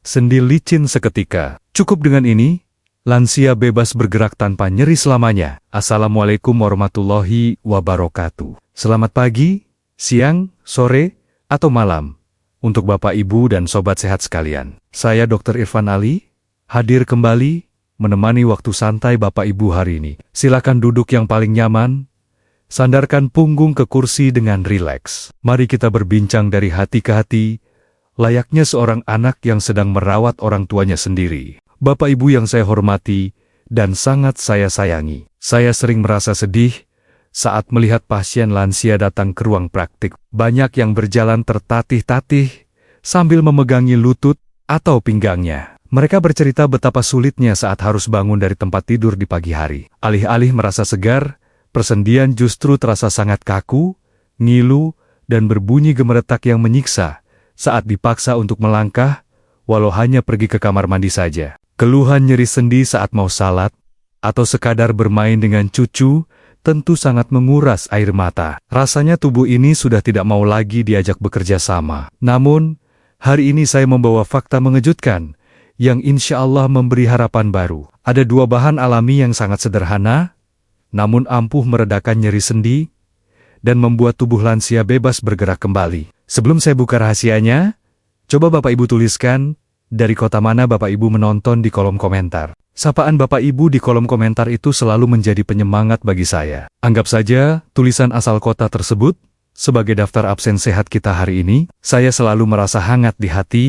sendi licin seketika. Cukup dengan ini, lansia bebas bergerak tanpa nyeri selamanya. Assalamualaikum warahmatullahi wabarakatuh. Selamat pagi, siang, sore, atau malam untuk Bapak, Ibu, dan Sobat Sehat sekalian. Saya Dr. Irfan Ali, hadir kembali menemani waktu santai Bapak Ibu hari ini. Silakan duduk yang paling nyaman, sandarkan punggung ke kursi dengan rileks. Mari kita berbincang dari hati ke hati, layaknya seorang anak yang sedang merawat orang tuanya sendiri. Bapak Ibu yang saya hormati dan sangat saya sayangi, saya sering merasa sedih saat melihat pasien lansia datang ke ruang praktik. Banyak yang berjalan tertatih-tatih sambil memegangi lutut atau pinggangnya. Mereka bercerita betapa sulitnya saat harus bangun dari tempat tidur di pagi hari. Alih-alih merasa segar, persendian justru terasa sangat kaku, ngilu, dan berbunyi gemeretak yang menyiksa saat dipaksa untuk melangkah, walau hanya pergi ke kamar mandi saja. Keluhan nyeri sendi saat mau salat, atau sekadar bermain dengan cucu, tentu sangat menguras air mata. Rasanya tubuh ini sudah tidak mau lagi diajak bekerja sama. Namun, hari ini saya membawa fakta mengejutkan, yang insya Allah memberi harapan baru. Ada dua bahan alami yang sangat sederhana, namun ampuh meredakan nyeri sendi, dan membuat tubuh lansia bebas bergerak kembali. Sebelum saya buka rahasianya, coba Bapak Ibu tuliskan, dari kota mana Bapak Ibu menonton di kolom komentar. Sapaan Bapak Ibu di kolom komentar itu selalu menjadi penyemangat bagi saya. Anggap saja tulisan asal kota tersebut sebagai daftar absen sehat kita hari ini. Saya selalu merasa hangat di hati,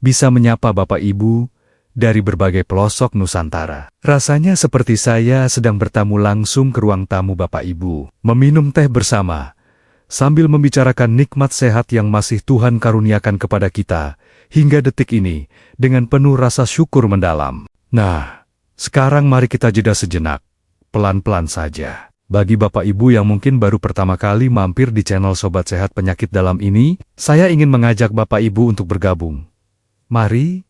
bisa menyapa Bapak Ibu dari berbagai pelosok Nusantara. Rasanya seperti saya sedang bertamu langsung ke ruang tamu Bapak Ibu, meminum teh bersama, sambil membicarakan nikmat sehat yang masih Tuhan karuniakan kepada kita hingga detik ini dengan penuh rasa syukur mendalam. Nah, sekarang mari kita jeda sejenak, pelan-pelan saja. Bagi Bapak Ibu yang mungkin baru pertama kali mampir di channel Sobat Sehat Penyakit Dalam ini, saya ingin mengajak Bapak Ibu untuk bergabung. Mari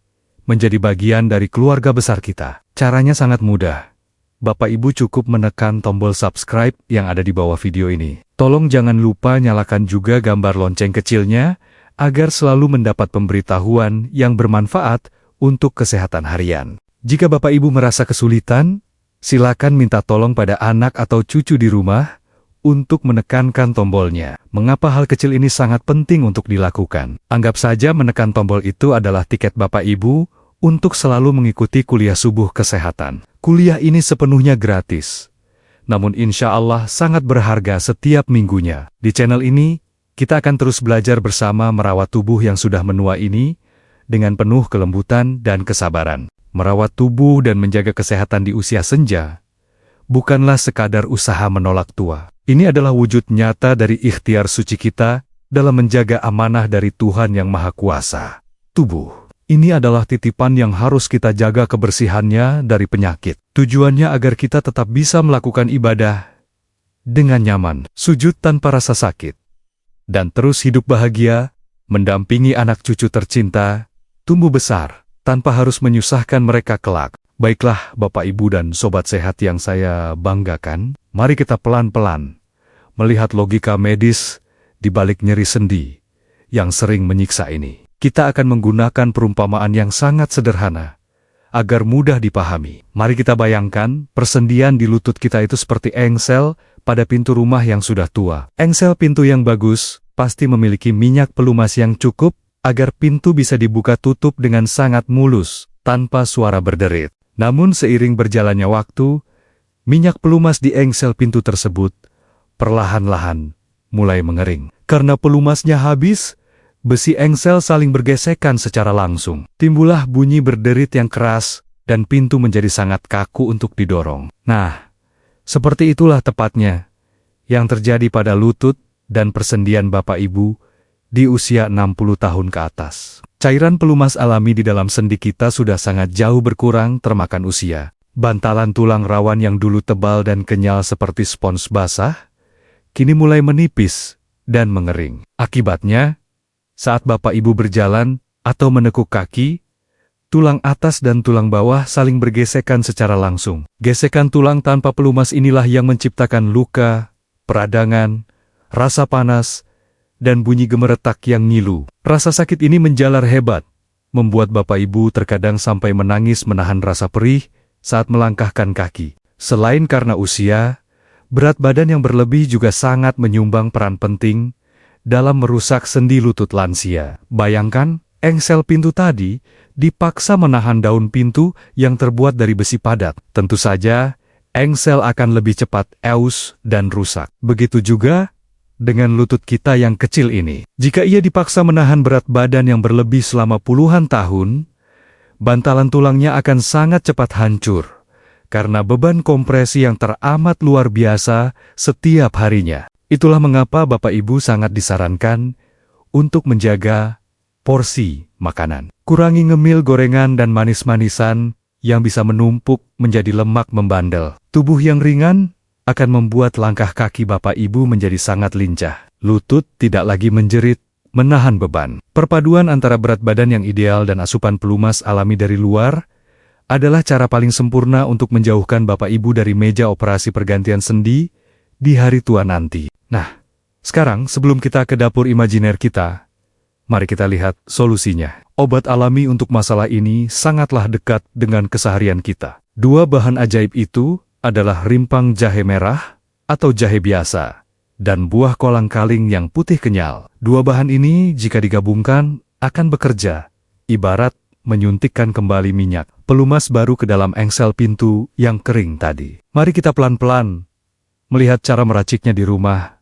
menjadi bagian dari keluarga besar kita. Caranya sangat mudah. Bapak Ibu cukup menekan tombol subscribe yang ada di bawah video ini. Tolong jangan lupa nyalakan juga gambar lonceng kecilnya, agar selalu mendapat pemberitahuan yang bermanfaat untuk kesehatan harian. Jika Bapak Ibu merasa kesulitan, silakan minta tolong pada anak atau cucu di rumah untuk menekankan tombolnya. Mengapa hal kecil ini sangat penting untuk dilakukan? Anggap saja menekan tombol itu adalah tiket Bapak Ibu untuk selalu mengikuti kuliah subuh kesehatan. Kuliah ini sepenuhnya gratis, namun insya Allah sangat berharga setiap minggunya. Di channel ini, kita akan terus belajar bersama merawat tubuh yang sudah menua ini dengan penuh kelembutan dan kesabaran. Merawat tubuh dan menjaga kesehatan di usia senja bukanlah sekadar usaha menolak tua. Ini adalah wujud nyata dari ikhtiar suci kita dalam menjaga amanah dari Tuhan Yang Maha Kuasa. Tubuh ini adalah titipan yang harus kita jaga kebersihannya dari penyakit. Tujuannya agar kita tetap bisa melakukan ibadah dengan nyaman, sujud tanpa rasa sakit, dan terus hidup bahagia, mendampingi anak cucu tercinta, tumbuh besar, tanpa harus menyusahkan mereka kelak. Baiklah Bapak Ibu dan Sobat Sehat yang saya banggakan, mari kita pelan-pelan melihat logika medis di balik nyeri sendi yang sering menyiksa ini. Kita akan menggunakan perumpamaan yang sangat sederhana, agar mudah dipahami. Mari kita bayangkan, persendian di lutut kita itu seperti engsel pada pintu rumah yang sudah tua. Engsel pintu yang bagus pasti memiliki minyak pelumas yang cukup agar pintu bisa dibuka tutup dengan sangat mulus, tanpa suara berderit. Namun seiring berjalannya waktu, minyak pelumas di engsel pintu tersebut perlahan-lahan mulai mengering. Karena pelumasnya habis, besi engsel saling bergesekan secara langsung. Timbullah bunyi berderit yang keras, dan pintu menjadi sangat kaku untuk didorong. Nah, seperti itulah tepatnya yang terjadi pada lutut dan persendian Bapak Ibu di usia 60 tahun ke atas. Cairan pelumas alami di dalam sendi kita sudah sangat jauh berkurang termakan usia. Bantalan tulang rawan yang dulu tebal dan kenyal seperti spons basah, kini mulai menipis dan mengering. Akibatnya, saat Bapak Ibu berjalan atau menekuk kaki, tulang atas dan tulang bawah saling bergesekan secara langsung. Gesekan tulang tanpa pelumas inilah yang menciptakan luka, peradangan, rasa panas, dan bunyi gemeretak yang ngilu. Rasa sakit ini menjalar hebat, membuat Bapak Ibu terkadang sampai menangis menahan rasa perih saat melangkahkan kaki. Selain karena usia, berat badan yang berlebih juga sangat menyumbang peran penting dalam merusak sendi lutut lansia. Bayangkan, engsel pintu tadi dipaksa menahan daun pintu yang terbuat dari besi padat. Tentu saja, engsel akan lebih cepat aus dan rusak. Begitu juga dengan lutut kita yang kecil ini. Jika ia dipaksa menahan berat badan yang berlebih selama puluhan tahun, bantalan tulangnya akan sangat cepat hancur karena beban kompresi yang teramat luar biasa setiap harinya. Itulah mengapa Bapak Ibu sangat disarankan untuk menjaga porsi makanan. Kurangi ngemil gorengan dan manis-manisan yang bisa menumpuk menjadi lemak membandel. Tubuh yang ringan akan membuat langkah kaki Bapak Ibu menjadi sangat lincah. Lutut tidak lagi menjerit, menahan beban. Perpaduan antara berat badan yang ideal dan asupan pelumas alami dari luar adalah cara paling sempurna untuk menjauhkan Bapak Ibu dari meja operasi pergantian sendi di hari tua nanti. Nah, sekarang sebelum kita ke dapur imajiner kita, mari kita lihat solusinya. Obat alami untuk masalah ini sangatlah dekat dengan keseharian kita. Dua bahan ajaib itu adalah rimpang jahe merah atau jahe biasa, dan buah kolang-kaling yang putih kenyal. Dua bahan ini jika digabungkan akan bekerja, ibarat menyuntikkan kembali minyak pelumas baru ke dalam engsel pintu yang kering tadi. Mari kita pelan-pelan melihat cara meraciknya di rumah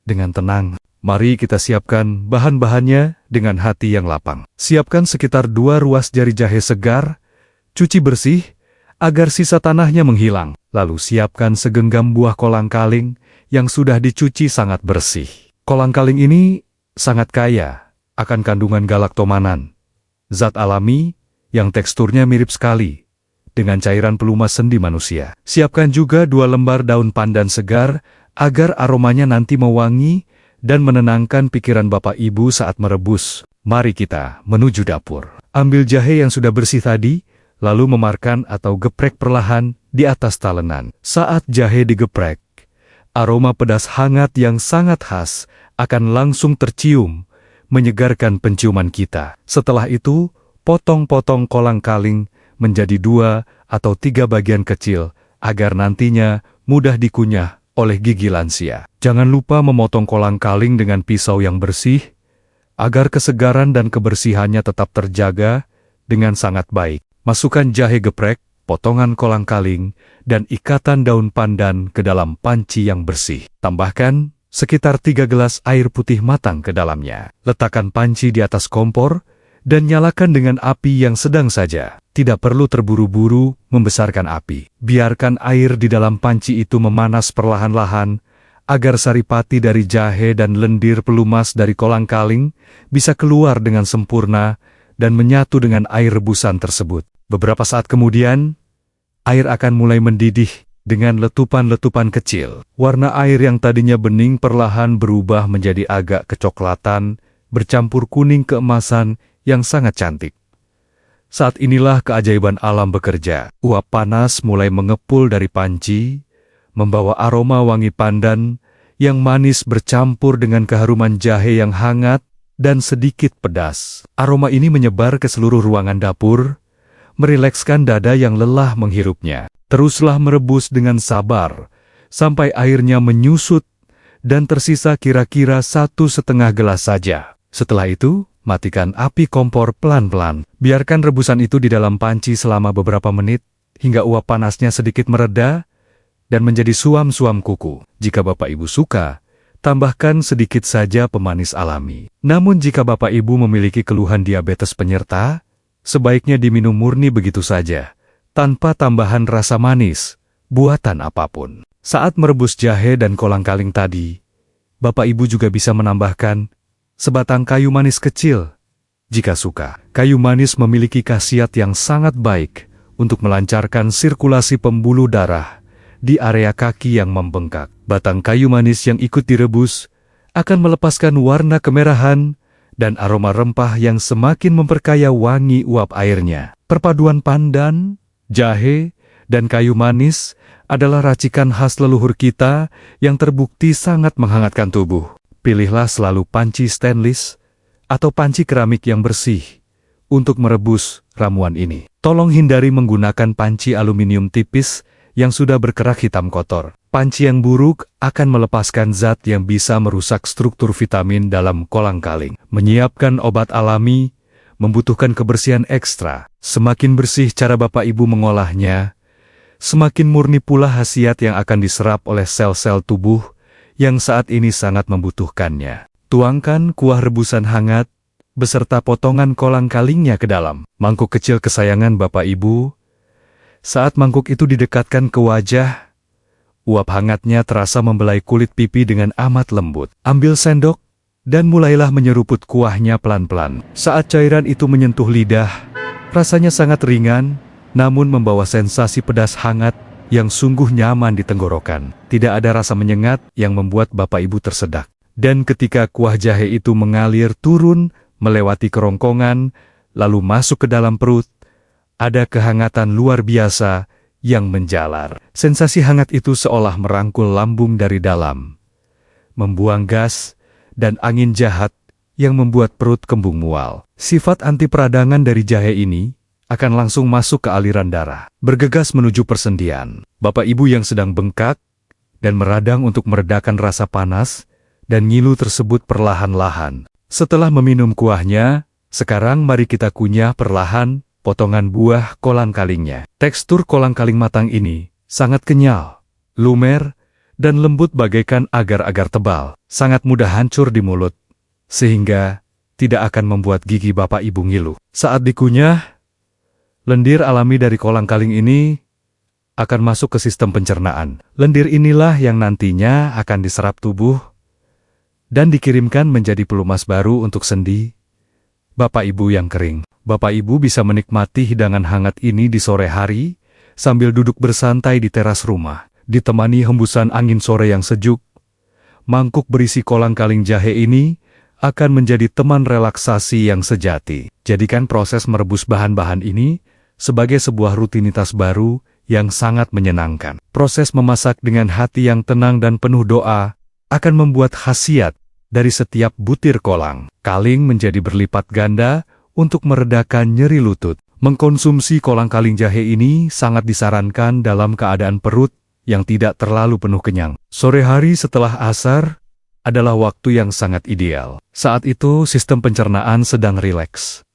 dengan tenang. Mari kita siapkan bahan-bahannya dengan hati yang lapang. Siapkan sekitar 2 ruas jari jahe segar, cuci bersih agar sisa tanahnya menghilang. Lalu siapkan segenggam buah kolang-kaling yang sudah dicuci sangat bersih. Kolang-kaling ini sangat kaya akan kandungan galaktomanan, zat alami yang teksturnya mirip sekali dengan cairan pelumas sendi manusia. Siapkan juga 2 lembar daun pandan segar agar aromanya nanti mewangi dan menenangkan pikiran Bapak Ibu saat merebus. Mari kita menuju dapur. Ambil jahe yang sudah bersih tadi, lalu memarkan atau geprek perlahan di atas talenan. Saat jahe digeprek, aroma pedas hangat yang sangat khas akan langsung tercium, menyegarkan penciuman kita. Setelah itu, potong-potong kolang-kaling menjadi 2 atau 3 bagian kecil, agar nantinya mudah dikunyah oleh gigi lansia. Jangan lupa memotong kolang-kaling dengan pisau yang bersih, agar kesegaran dan kebersihannya tetap terjaga dengan sangat baik. Masukkan jahe geprek, potongan kolang-kaling, dan ikatan daun pandan ke dalam panci yang bersih. Tambahkan sekitar 3 gelas air putih matang ke dalamnya. Letakkan panci di atas kompor, dan nyalakan dengan api yang sedang saja. Tidak perlu terburu-buru membesarkan api. Biarkan air di dalam panci itu memanas perlahan-lahan, agar saripati dari jahe dan lendir pelumas dari kolang-kaling bisa keluar dengan sempurna dan menyatu dengan air rebusan tersebut. Beberapa saat kemudian, air akan mulai mendidih dengan letupan-letupan kecil. Warna air yang tadinya bening perlahan berubah menjadi agak kecoklatan, bercampur kuning keemasan yang sangat cantik. Saat inilah keajaiban alam bekerja. Uap panas mulai mengepul dari panci, membawa aroma wangi pandan yang manis bercampur dengan keharuman jahe yang hangat dan sedikit pedas. Aroma ini menyebar ke seluruh ruangan dapur, merilekskan dada yang lelah menghirupnya. Teruslah merebus dengan sabar, sampai airnya menyusut dan tersisa kira-kira 1,5 gelas saja. Setelah itu, matikan api kompor pelan-pelan. Biarkan rebusan itu di dalam panci selama beberapa menit, hingga uap panasnya sedikit mereda dan menjadi suam-suam kuku. Jika Bapak Ibu suka, tambahkan sedikit saja pemanis alami. Namun jika Bapak Ibu memiliki keluhan diabetes penyerta, sebaiknya diminum murni begitu saja, tanpa tambahan rasa manis, buatan apapun. Saat merebus jahe dan kolang-kaling tadi, Bapak Ibu juga bisa menambahkan sebatang kayu manis kecil. Jika suka, kayu manis memiliki khasiat yang sangat baik untuk melancarkan sirkulasi pembuluh darah di area kaki yang membengkak. Batang kayu manis yang ikut direbus akan melepaskan warna kemerahan dan aroma rempah yang semakin memperkaya wangi uap airnya. Perpaduan pandan, jahe, dan kayu manis adalah racikan khas leluhur kita yang terbukti sangat menghangatkan tubuh. Pilihlah selalu panci stainless atau panci keramik yang bersih untuk merebus ramuan ini. Tolong hindari menggunakan panci aluminium tipis yang sudah berkerak hitam kotor. Panci yang buruk akan melepaskan zat yang bisa merusak struktur vitamin dalam kolang-kaling. Menyiapkan obat alami membutuhkan kebersihan ekstra. Semakin bersih cara Bapak Ibu mengolahnya, semakin murni pula khasiat yang akan diserap oleh sel-sel tubuh yang saat ini sangat membutuhkannya. Tuangkan kuah rebusan hangat beserta potongan kolang-kalingnya ke dalam mangkuk kecil kesayangan Bapak Ibu. Saat mangkuk itu didekatkan ke wajah, uap hangatnya terasa membelai kulit pipi dengan amat lembut. Ambil sendok dan mulailah menyeruput kuahnya pelan-pelan. Saat cairan itu menyentuh lidah, rasanya sangat ringan, namun membawa sensasi pedas hangat yang sungguh nyaman di tenggorokan. Tidak ada rasa menyengat yang membuat Bapak Ibu tersedak. Dan ketika kuah jahe itu mengalir turun, melewati kerongkongan, lalu masuk ke dalam perut, ada kehangatan luar biasa yang menjalar. Sensasi hangat itu seolah merangkul lambung dari dalam, membuang gas dan angin jahat yang membuat perut kembung mual. Sifat anti peradangan dari jahe ini akan langsung masuk ke aliran darah, bergegas menuju persendian. Bapak Ibu yang sedang bengkak dan meradang untuk meredakan rasa panas dan ngilu tersebut perlahan-lahan. Setelah meminum kuahnya, sekarang mari kita kunyah perlahan potongan buah kolang-kalingnya. Tekstur kolang-kaling matang ini sangat kenyal, lumer, dan lembut bagaikan agar-agar tebal. Sangat mudah hancur di mulut, sehingga tidak akan membuat gigi Bapak Ibu ngilu. Saat dikunyah, lendir alami dari kolang-kaling ini akan masuk ke sistem pencernaan. Lendir inilah yang nantinya akan diserap tubuh dan dikirimkan menjadi pelumas baru untuk sendi Bapak Ibu yang kering. Bapak Ibu bisa menikmati hidangan hangat ini di sore hari sambil duduk bersantai di teras rumah, ditemani hembusan angin sore yang sejuk. Mangkuk berisi kolang-kaling jahe ini akan menjadi teman relaksasi yang sejati. Jadikan proses merebus bahan-bahan ini sebagai sebuah rutinitas baru yang sangat menyenangkan. Proses memasak dengan hati yang tenang dan penuh doa akan membuat khasiat dari setiap butir kolang-kaling menjadi berlipat ganda untuk meredakan nyeri lutut. Mengkonsumsi kolang-kaling jahe ini sangat disarankan dalam keadaan perut yang tidak terlalu penuh kenyang. Sore hari setelah asar adalah waktu yang sangat ideal. Saat itu sistem pencernaan sedang rileks.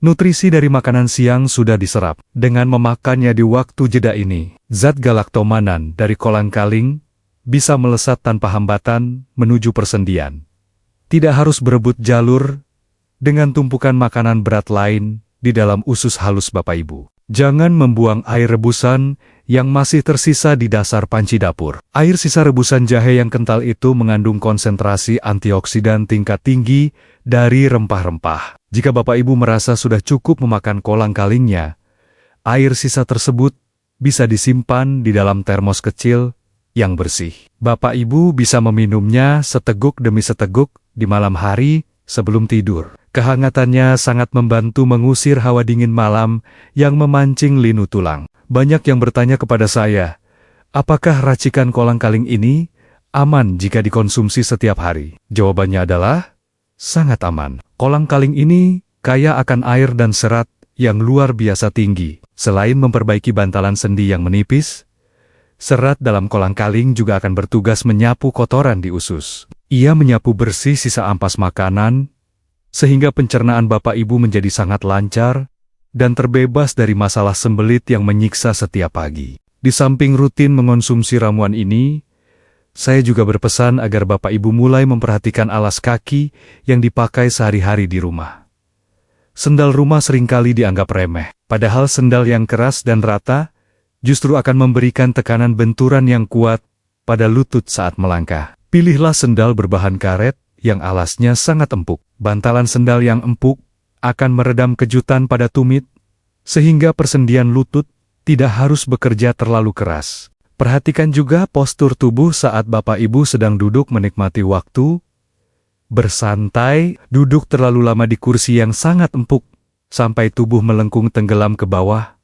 Nutrisi dari makanan siang sudah diserap. Dengan memakannya di waktu jeda ini, zat galaktomanan dari kolang-kaling bisa melesat tanpa hambatan menuju persendian. Tidak harus berebut jalur dengan tumpukan makanan berat lain di dalam usus halus Bapak Ibu. Jangan membuang air rebusan yang masih tersisa di dasar panci dapur. Air sisa rebusan jahe yang kental itu mengandung konsentrasi antioksidan tingkat tinggi dari rempah-rempah. Jika Bapak Ibu merasa sudah cukup memakan kolang-kalingnya, air sisa tersebut bisa disimpan di dalam termos kecil yang bersih. Bapak Ibu bisa meminumnya seteguk demi seteguk di malam hari sebelum tidur. Kehangatannya sangat membantu mengusir hawa dingin malam yang memancing linu tulang. Banyak yang bertanya kepada saya, apakah racikan kolang-kaling ini aman jika dikonsumsi setiap hari? Jawabannya adalah, sangat aman. Kolang-kaling ini kaya akan air dan serat yang luar biasa tinggi. Selain memperbaiki bantalan sendi yang menipis, serat dalam kolang-kaling juga akan bertugas menyapu kotoran di usus. Ia menyapu bersih sisa ampas makanan, sehingga pencernaan Bapak Ibu menjadi sangat lancar dan terbebas dari masalah sembelit yang menyiksa setiap pagi. Di samping rutin mengonsumsi ramuan ini, saya juga berpesan agar Bapak Ibu mulai memperhatikan alas kaki yang dipakai sehari-hari di rumah. Sendal rumah seringkali dianggap remeh, padahal sendal yang keras dan rata justru akan memberikan tekanan benturan yang kuat pada lutut saat melangkah. Pilihlah sendal berbahan karet yang alasnya sangat empuk. Bantalan sendal yang empuk akan meredam kejutan pada tumit, sehingga persendian lutut tidak harus bekerja terlalu keras. Perhatikan juga postur tubuh saat Bapak Ibu sedang duduk menikmati waktu bersantai. Duduk terlalu lama di kursi yang sangat empuk, sampai tubuh melengkung tenggelam ke bawah,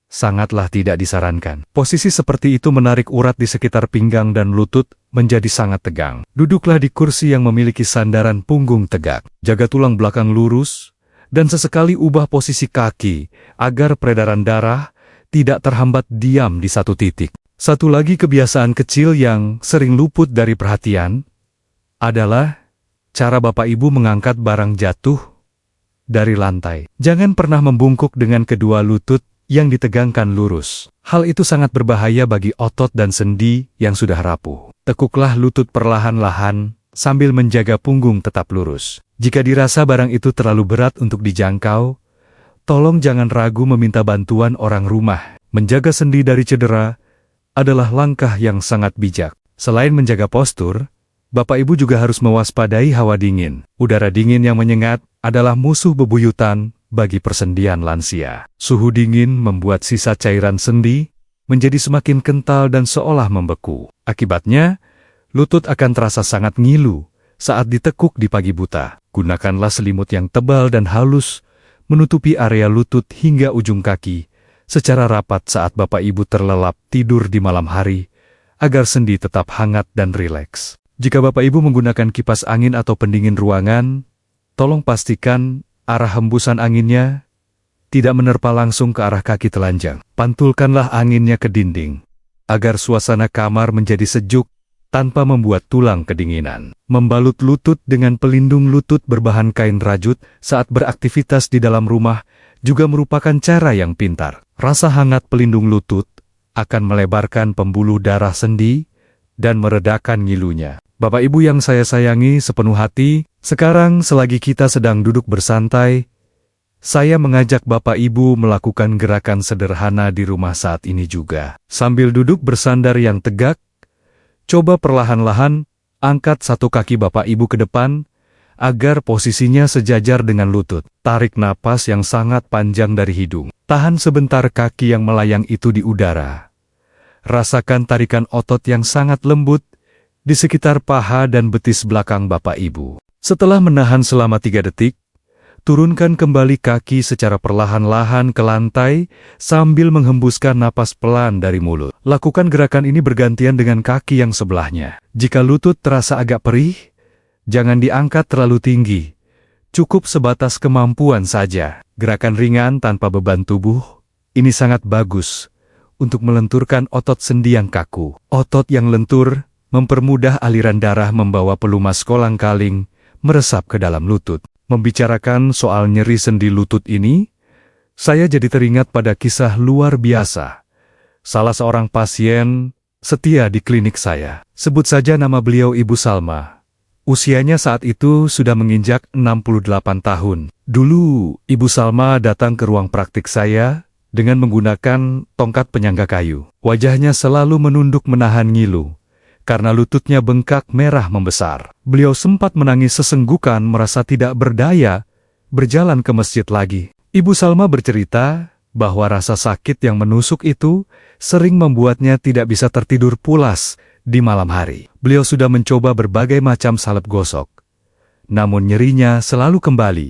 sangatlah tidak disarankan. Posisi seperti itu menarik urat di sekitar pinggang dan lutut menjadi sangat tegang. Duduklah di kursi yang memiliki sandaran punggung tegak. Jaga tulang belakang lurus, dan sesekali ubah posisi kaki agar peredaran darah tidak terhambat diam di satu titik. Satu lagi kebiasaan kecil yang sering luput dari perhatian adalah cara Bapak Ibu mengangkat barang jatuh dari lantai. Jangan pernah membungkuk dengan kedua lutut yang ditegangkan lurus. Hal itu sangat berbahaya bagi otot dan sendi yang sudah rapuh. Tekuklah lutut perlahan-lahan sambil menjaga punggung tetap lurus. Jika dirasa barang itu terlalu berat untuk dijangkau, tolong jangan ragu meminta bantuan orang rumah. Menjaga sendi dari cedera adalah langkah yang sangat bijak. Selain menjaga postur, Bapak Ibu juga harus mewaspadai hawa dingin. Udara dingin yang menyengat adalah musuh bebuyutan bagi persendian lansia. Suhu dingin membuat sisa cairan sendi menjadi semakin kental dan seolah membeku. Akibatnya, lutut akan terasa sangat ngilu saat ditekuk di pagi buta. Gunakanlah selimut yang tebal dan halus menutupi area lutut hingga ujung kaki secara rapat saat Bapak Ibu terlelap tidur di malam hari agar sendi tetap hangat dan rileks. Jika Bapak Ibu menggunakan kipas angin atau pendingin ruangan, tolong pastikan arah hembusan anginnya tidak menerpa langsung ke arah kaki telanjang. Pantulkanlah anginnya ke dinding, agar suasana kamar menjadi sejuk tanpa membuat tulang kedinginan. Membalut lutut dengan pelindung lutut berbahan kain rajut saat beraktivitas di dalam rumah juga merupakan cara yang pintar. Rasa hangat pelindung lutut akan melebarkan pembuluh darah sendi dan meredakan ngilunya. Bapak Ibu yang saya sayangi sepenuh hati, sekarang selagi kita sedang duduk bersantai, saya mengajak Bapak Ibu melakukan gerakan sederhana di rumah saat ini juga. Sambil duduk bersandar yang tegak, coba perlahan-lahan angkat satu kaki Bapak Ibu ke depan, agar posisinya sejajar dengan lutut. Tarik napas yang sangat panjang dari hidung. Tahan sebentar kaki yang melayang itu di udara. Rasakan tarikan otot yang sangat lembut di sekitar paha dan betis belakang Bapak Ibu. Setelah menahan selama 3 detik, turunkan kembali kaki secara perlahan-lahan ke lantai sambil menghembuskan napas pelan dari mulut. Lakukan gerakan ini bergantian dengan kaki yang sebelahnya. Jika lutut terasa agak perih, jangan diangkat terlalu tinggi. Cukup sebatas kemampuan saja. Gerakan ringan tanpa beban tubuh, ini sangat bagus untuk melenturkan otot sendi yang kaku. Otot yang lentur mempermudah aliran darah membawa pelumas kolang-kaling meresap ke dalam lutut. Membicarakan soal nyeri sendi lutut ini, saya jadi teringat pada kisah luar biasa. Salah seorang pasien setia di klinik saya. Sebut saja nama beliau Ibu Salma. Usianya saat itu sudah menginjak 68 tahun. Dulu, Ibu Salma datang ke ruang praktik saya dengan menggunakan tongkat penyangga kayu. Wajahnya selalu menunduk menahan ngilu, karena lututnya bengkak merah membesar. Beliau sempat menangis sesenggukan merasa tidak berdaya berjalan ke masjid lagi. Ibu Salma bercerita bahwa rasa sakit yang menusuk itu sering membuatnya tidak bisa tertidur pulas di malam hari. Beliau sudah mencoba berbagai macam salep gosok, namun nyerinya selalu kembali.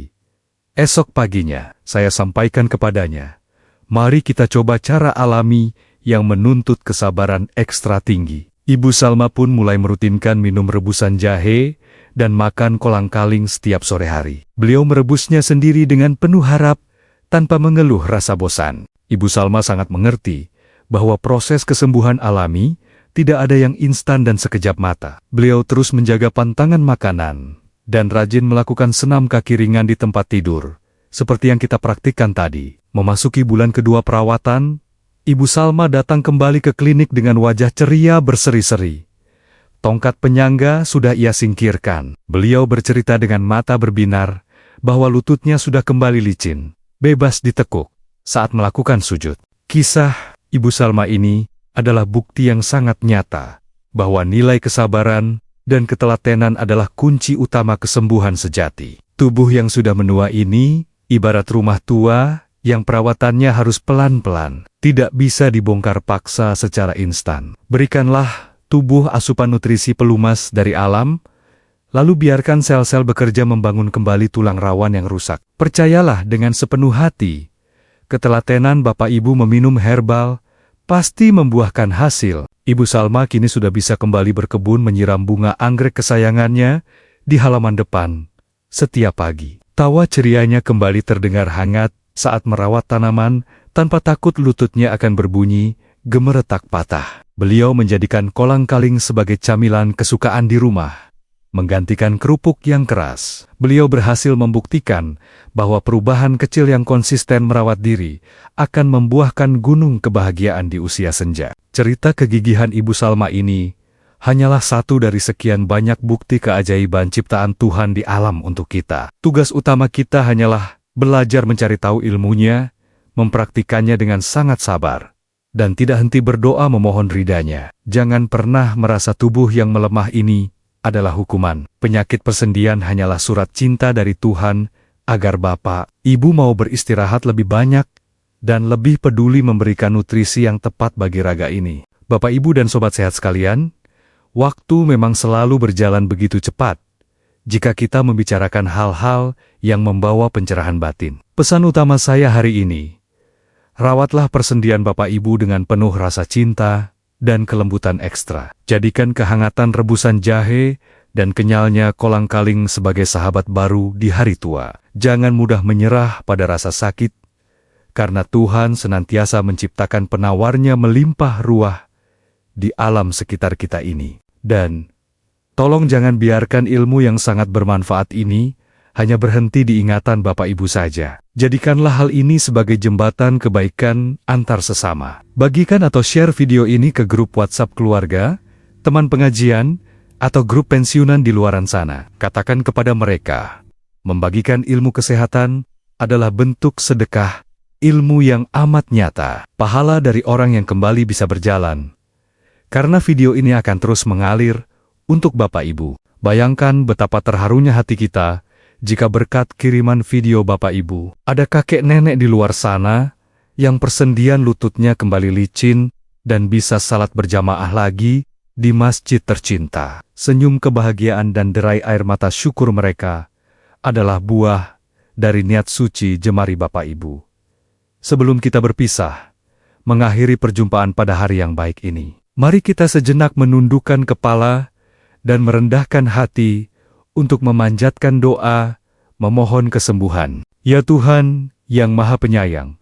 Esok paginya, saya sampaikan kepadanya, mari kita coba cara alami yang menuntut kesabaran ekstra tinggi. Ibu Salma pun mulai merutinkan minum rebusan jahe dan makan kolang-kaling setiap sore hari. Beliau merebusnya sendiri dengan penuh harap tanpa mengeluh rasa bosan. Ibu Salma sangat mengerti bahwa proses kesembuhan alami tidak ada yang instan dan sekejap mata. Beliau terus menjaga pantangan makanan dan rajin melakukan senam kaki ringan di tempat tidur, seperti yang kita praktikkan tadi. Memasuki bulan kedua perawatan, Ibu Salma datang kembali ke klinik dengan wajah ceria berseri-seri. Tongkat penyangga sudah ia singkirkan. Beliau bercerita dengan mata berbinar bahwa lututnya sudah kembali licin, bebas ditekuk saat melakukan sujud. Kisah Ibu Salma ini adalah bukti yang sangat nyata bahwa nilai kesabaran dan ketelatenan adalah kunci utama kesembuhan sejati. Tubuh yang sudah menua ini ibarat rumah tua yang perawatannya harus pelan-pelan, tidak bisa dibongkar paksa secara instan. Berikanlah tubuh asupan nutrisi pelumas dari alam, lalu biarkan sel-sel bekerja membangun kembali tulang rawan yang rusak. Percayalah dengan sepenuh hati, ketelatenan Bapak Ibu meminum herbal pasti membuahkan hasil. Ibu Salma kini sudah bisa kembali berkebun menyiram bunga anggrek kesayangannya di halaman depan setiap pagi. Tawa cerianya kembali terdengar hangat saat merawat tanaman, tanpa takut lututnya akan berbunyi gemeretak patah. Beliau menjadikan kolang-kaling sebagai camilan kesukaan di rumah. Menggantikan kerupuk yang keras, beliau berhasil membuktikan bahwa perubahan kecil yang konsisten merawat diri akan membuahkan gunung kebahagiaan di usia senja. Cerita kegigihan Ibu Salma ini hanyalah satu dari sekian banyak bukti keajaiban ciptaan Tuhan di alam untuk kita. Tugas utama kita hanyalah belajar mencari tahu ilmunya, mempraktikannya dengan sangat sabar, dan tidak henti berdoa memohon ridanya. Jangan pernah merasa tubuh yang melemah ini adalah hukuman. Penyakit persendian hanyalah surat cinta dari Tuhan agar Bapak, Ibu mau beristirahat lebih banyak dan lebih peduli memberikan nutrisi yang tepat bagi raga ini. Bapak, Ibu, dan Sobat Sehat sekalian, waktu memang selalu berjalan begitu cepat jika kita membicarakan hal-hal yang membawa pencerahan batin. Pesan utama saya hari ini, rawatlah persendian Bapak Ibu dengan penuh rasa cinta dan kelembutan ekstra. Jadikan kehangatan rebusan jahe dan kenyalnya kolang-kaling sebagai sahabat baru di hari tua. Jangan mudah menyerah pada rasa sakit, karena Tuhan senantiasa menciptakan penawarnya melimpah ruah di alam sekitar kita ini. Dan tolong jangan biarkan ilmu yang sangat bermanfaat ini hanya berhenti di ingatan Bapak Ibu saja. Jadikanlah hal ini sebagai jembatan kebaikan antar sesama. Bagikan atau share video ini ke grup WhatsApp keluarga, teman pengajian, atau grup pensiunan di luaran sana. Katakan kepada mereka, membagikan ilmu kesehatan adalah bentuk sedekah ilmu yang amat nyata. Pahala dari orang yang kembali bisa berjalan, karena video ini akan terus mengalir untuk Bapak Ibu. Bayangkan betapa terharunya hati kita jika berkat kiriman video Bapak Ibu, ada kakek nenek di luar sana yang persendian lututnya kembali licin dan bisa salat berjamaah lagi di masjid tercinta. Senyum kebahagiaan dan derai air mata syukur mereka adalah buah dari niat suci jemari Bapak Ibu. Sebelum kita berpisah, mengakhiri perjumpaan pada hari yang baik ini, mari kita sejenak menundukkan kepala dan merendahkan hati untuk memanjatkan doa, memohon kesembuhan. Ya Tuhan yang Maha Penyayang,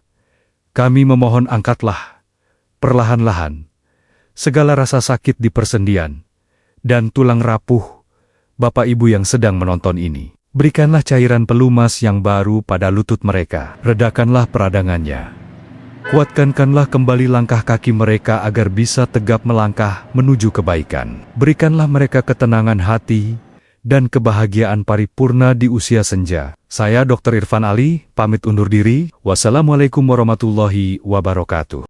kami memohon angkatlah perlahan-lahan segala rasa sakit di persendian dan tulang rapuh Bapak Ibu yang sedang menonton ini. Berikanlah cairan pelumas yang baru pada lutut mereka. Redakanlah peradangannya. Kuatkanlah kembali langkah kaki mereka agar bisa tegap melangkah menuju kebaikan. Berikanlah mereka ketenangan hati dan kebahagiaan paripurna di usia senja. Saya Dr. Irfan Ali, pamit undur diri. Wassalamualaikum warahmatullahi wabarakatuh.